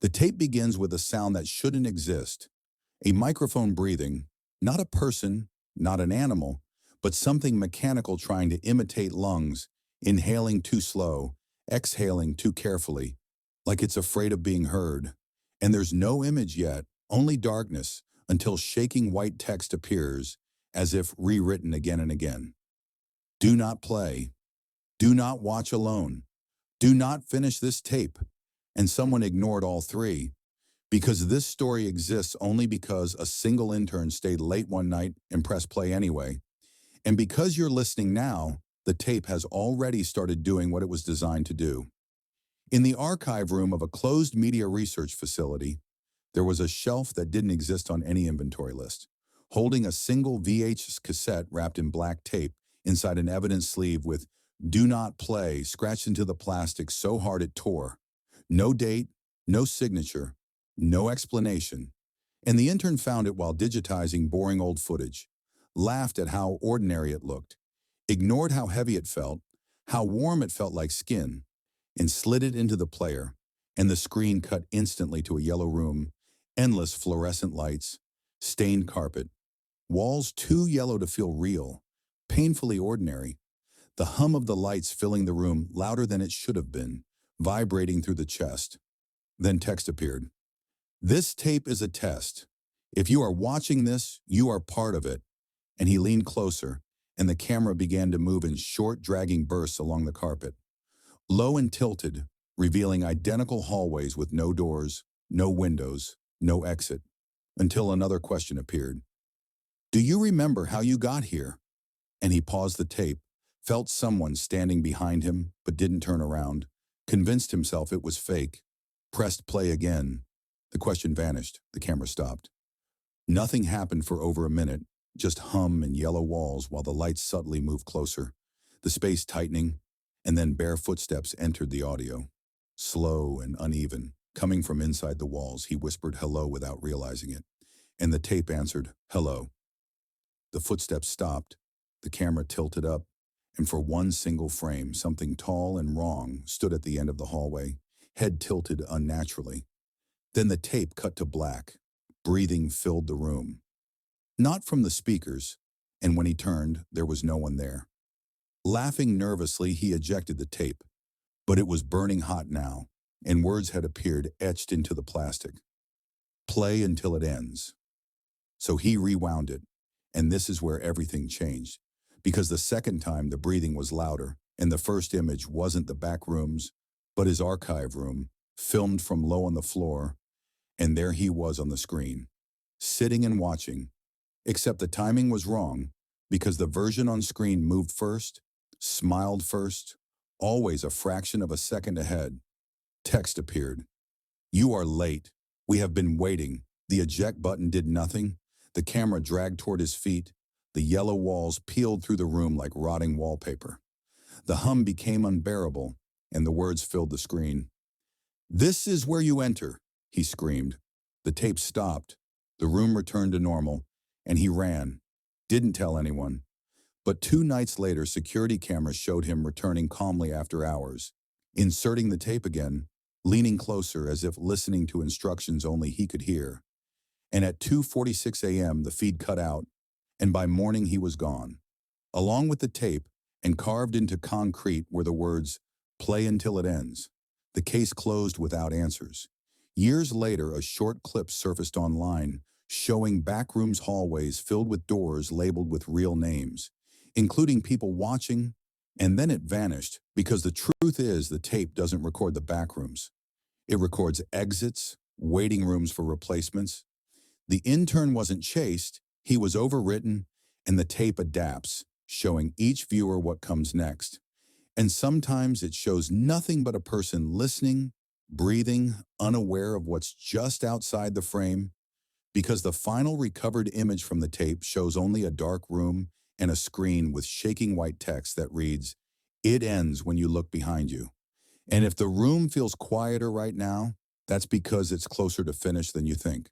The tape begins with a sound that shouldn't exist, a microphone breathing, not a person, not an animal, but something mechanical trying to imitate lungs, inhaling too slow, exhaling too carefully, like it's afraid of being heard. And there's no image yet, only darkness, until shaking white text appears, as if rewritten again and again. Do not play. Do not watch alone. Do not finish this tape. And someone ignored all three, because this story exists only because a single intern stayed late one night and pressed play anyway. And because you're listening now, the tape has already started doing what it was designed to do. In the archive room of a closed media research facility, there was a shelf that didn't exist on any inventory list, holding a single VHS cassette wrapped in black tape inside an evidence sleeve with "Do Not Play" scratched into the plastic so hard it tore. No date, no signature, no explanation. And the intern found it while digitizing boring old footage, laughed at how ordinary it looked, ignored how heavy it felt, how warm it felt like skin, and slid it into the player, and the screen cut instantly to a yellow room, endless fluorescent lights, stained carpet, walls too yellow to feel real, painfully ordinary, the hum of the lights filling the room louder than it should have been, vibrating through the chest. Then text appeared. This tape is a test. If you are watching this, you are part of it. And he leaned closer, and the camera began to move in short, dragging bursts along the carpet. Low and tilted, revealing identical hallways with no doors, no windows, no exit, until another question appeared. Do you remember how you got here? And he paused the tape, felt someone standing behind him, but didn't turn around, convinced himself it was fake, pressed play again. The question vanished, the camera stopped. Nothing happened for over a minute, just hum and yellow walls while the lights subtly moved closer, the space tightening, and then bare footsteps entered the audio. Slow and uneven, coming from inside the walls, he whispered hello without realizing it, and the tape answered, hello. The footsteps stopped, the camera tilted up, and for one single frame, something tall and wrong stood at the end of the hallway, head tilted unnaturally. Then the tape cut to black. Breathing filled the room. Not from the speakers, and when he turned, there was no one there. Laughing nervously, he ejected the tape, but it was burning hot now, and words had appeared etched into the plastic. Play until it ends. So he rewound it, and this is where everything changed, because the second time the breathing was louder, and the first image wasn't the back rooms, but his archive room, filmed from low on the floor, and there he was on the screen, sitting and watching, except the timing was wrong, because the version on screen moved first, smiled first, always a fraction of a second ahead. Text appeared. You are late. We have been waiting. The eject button did nothing. The camera dragged toward his feet. The yellow walls peeled through the room like rotting wallpaper. The hum became unbearable, and the words filled the screen. This is where you enter, he screamed. The tape stopped. The room returned to normal, and he ran. Didn't tell anyone. But 2 nights later, security cameras showed him returning calmly after hours, inserting the tape again, leaning closer as if listening to instructions only he could hear. And at 2:46 a.m., the feed cut out, and by morning he was gone. Along with the tape, and carved into concrete were the words, "Play until it ends." The case closed without answers. Years later, a short clip surfaced online, showing Backrooms hallways filled with doors labeled with real names, including people watching, and then it vanished because the truth is the tape doesn't record the backrooms. It records exits, waiting rooms for replacements. The intern wasn't chased, he was overwritten, and the tape adapts, showing each viewer what comes next. And sometimes it shows nothing but a person listening, breathing, unaware of what's just outside the frame, because the final recovered image from the tape shows only a dark room and a screen with shaking white text that reads, "It ends when you look behind you." And if the room feels quieter right now, that's because it's closer to finish than you think.